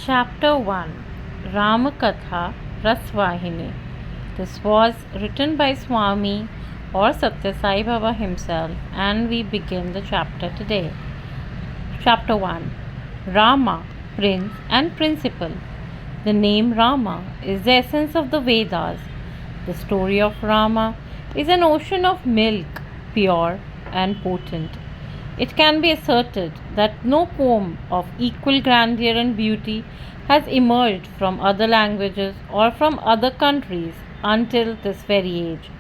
Chapter 1 Ramakatha Rasvahini. This was written by Swami or Satya Sai Baba himself, and we begin the chapter today. Chapter 1 Rama, Prince and Principle. The name Rama is the essence of the Vedas. The story of Rama is an ocean of milk, pure and potent. It can be asserted that no poem of equal grandeur and beauty has emerged from other languages or from other countries until this very age,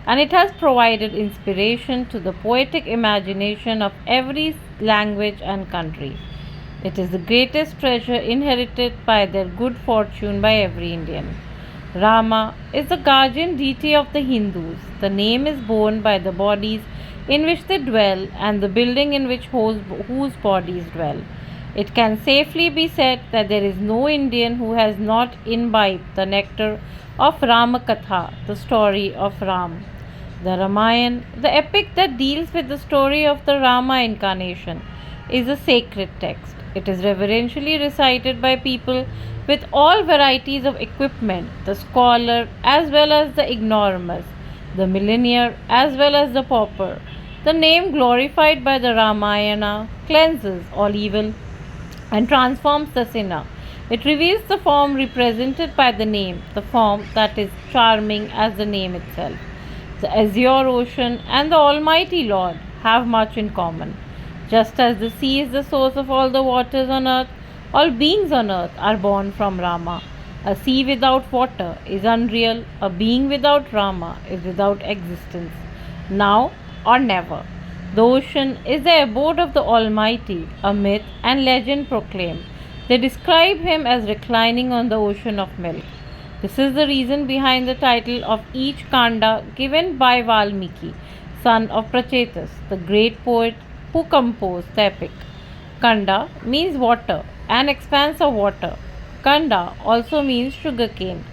and it has provided inspiration to the poetic imagination of every language and country. It is the greatest treasure inherited by their good fortune by every Indian. Rama is the guardian deity of the Hindus. The name is borne by the bodies in which they dwell and the building in which whose bodies dwell. It can safely be said that there is no Indian who has not imbibed the nectar of Ramakatha, the story of Ram. The Ramayana, the epic that deals with the story of the Rama incarnation, is a sacred text. It is reverentially recited by people with all varieties of equipment, the scholar as well as the ignoramus, the millionaire as well as the pauper. The name glorified by the Ramayana cleanses all evil and transforms the sinner. It reveals the form represented by the name, the form that is charming as the name itself. The azure ocean and the Almighty Lord have much in common. Just as the sea is the source of all the waters on earth, all beings on earth are born from Rama. A sea without water is unreal, a being without Rama is without existence. Now or never. The ocean is the abode of the Almighty, a myth and legend proclaim. They describe him as reclining on the ocean of milk. This is the reason behind the title of each Kanda given by Valmiki, son of Prachetas, the great poet who composed the epic. Kanda means water, an expanse of water. Kanda also means sugar cane.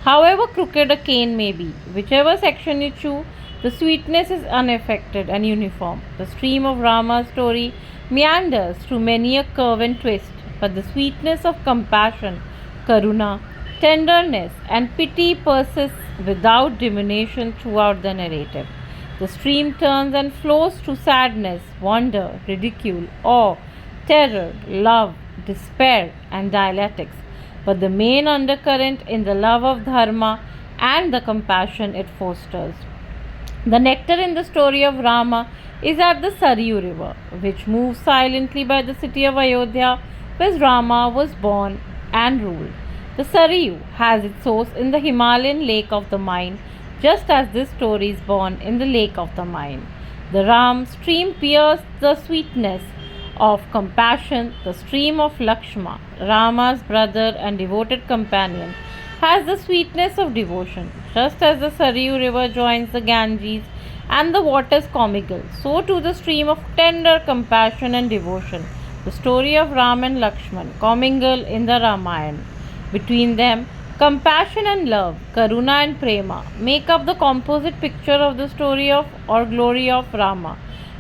However crooked a cane may be, whichever section you chew, the sweetness is unaffected and uniform. The stream of Rama's story meanders through many a curve and twist, but the sweetness of compassion, karuna, tenderness, and pity persists without diminution throughout the narrative. The stream turns and flows through sadness, wonder, ridicule, awe, terror, love, despair, and dialectics, but the main undercurrent in the love of dharma and the compassion it fosters. The nectar in the story of Rama is at the Saryu river, which moves silently by the city of Ayodhya, where Rama was born and ruled. The Saryu has its source in the Himalayan lake of the mind, just as this story is born in the lake of the mind. The Ram stream pierced the sweetness of compassion. The stream of Lakshma, Rama's brother and devoted companion, has the sweetness of devotion. Just as the Saryu river joins the Ganges and the waters commingle, so too the stream of tender compassion and devotion, the story of Ram and Lakshman, commingle in the Ramayana. Between them, compassion and love, karuna and prema, make up the composite picture of the story of or glory of Rama.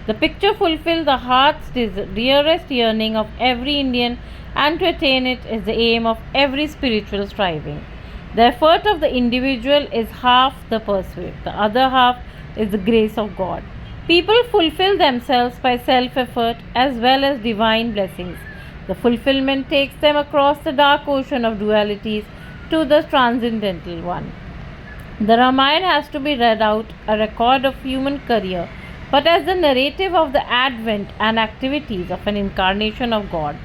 The picture fulfills the heart's dearest yearning of every Indian, and to attain it is the aim of every spiritual striving. The effort of the individual is half the pursuit, the other half is the grace of God. People fulfill themselves by self effort as well as divine blessings. The fulfillment takes them across the dark ocean of dualities to the transcendental one. The Ramayana has to be read out, a record of human career, but as the narrative of the advent and activities of an incarnation of God.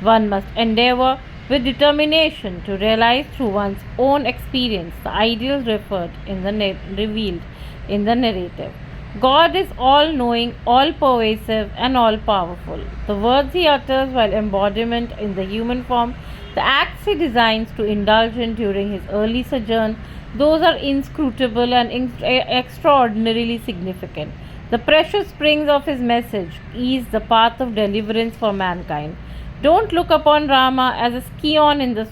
One must endeavor with determination to realize through one's own experience the ideals revealed in the narrative. God is all knowing, all pervasive, and all powerful. The words he utters while embodiment in the human form, the acts he designs to indulge in during his early sojourn, those are inscrutable and extraordinarily significant. The precious springs of his message ease the path of deliverance for mankind. Don't look upon Rama as a scion in the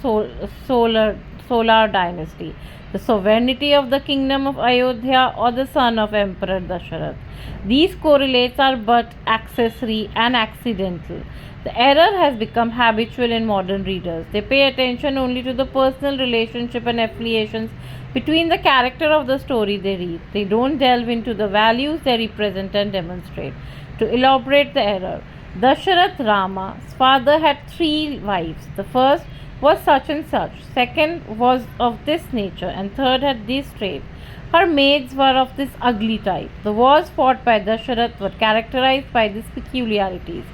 solar dynasty, the sovereignty of the kingdom of Ayodhya, or the son of Emperor Dasharath. These correlates are but accessory and accidental. The error has become habitual in modern readers. They pay attention only to the personal relationship and affiliations between the character of the story they read. They don't delve into the values they represent and demonstrate. To elaborate the error, Dasharath Rama's father had three wives. The first was such and such, second was of this nature, and third had this trait. Her maids were of this ugly type. The wars fought by Dasharath were characterized by these peculiarities,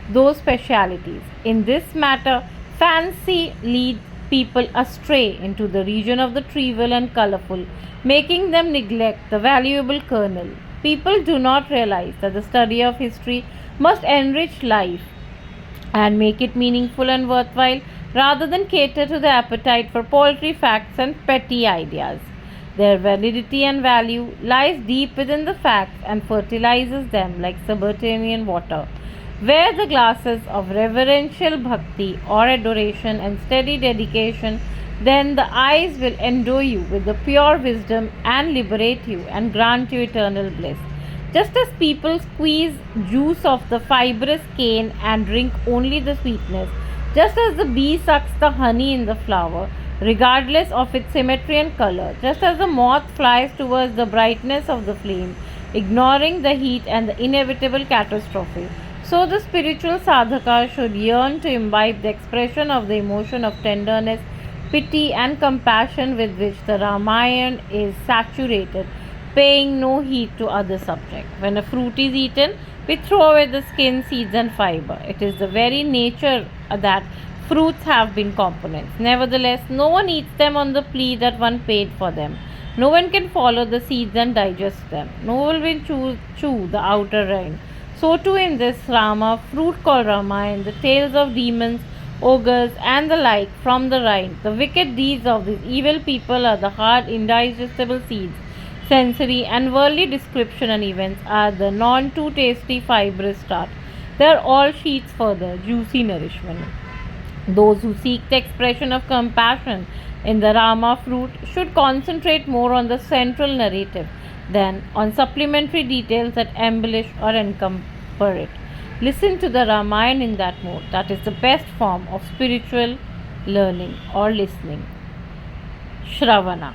those specialities. In this matter, fancy leads people astray into the region of the trivial and colorful, making them neglect the valuable kernel. People do not realize that the study of history must enrich life and make it meaningful and worthwhile rather than cater to the appetite for paltry facts and petty ideas. Their validity and value lies deep within the facts and fertilizes them like subterranean water. Wear the glasses of reverential bhakti or adoration and steady dedication, then the eyes will endow you with the pure wisdom and liberate you and grant you eternal bliss. Just as people squeeze juice of the fibrous cane and drink only the sweetness, just as the bee sucks the honey in the flower, regardless of its symmetry and color, just as the moth flies towards the brightness of the flame, ignoring the heat and the inevitable catastrophe, so the spiritual sadhaka should yearn to imbibe the expression of the emotion of tenderness, pity, and compassion with which the Ramayana is saturated, paying no heed to other subjects. When a fruit is eaten, we throw away the skin, seeds, and fiber. It is the very nature that fruits have been components. Nevertheless, no one eats them on the plea that one paid for them. No one can follow the seeds and digest them. No one will chew the outer rind. So too in this Rama, fruit called Ramayana, the tales of demons, ogres, and the like from the rind. The wicked deeds of these evil people are the hard, indigestible seeds. Sensory and worldly description and events are the non too tasty fibrous start. They are all sheets for the juicy nourishment. Those who seek the expression of compassion in the Rama fruit should concentrate more on the central narrative than on supplementary details that embellish or encumber it. Listen to the Ramayana in that mode. That is the best form of spiritual learning or listening. Shravana.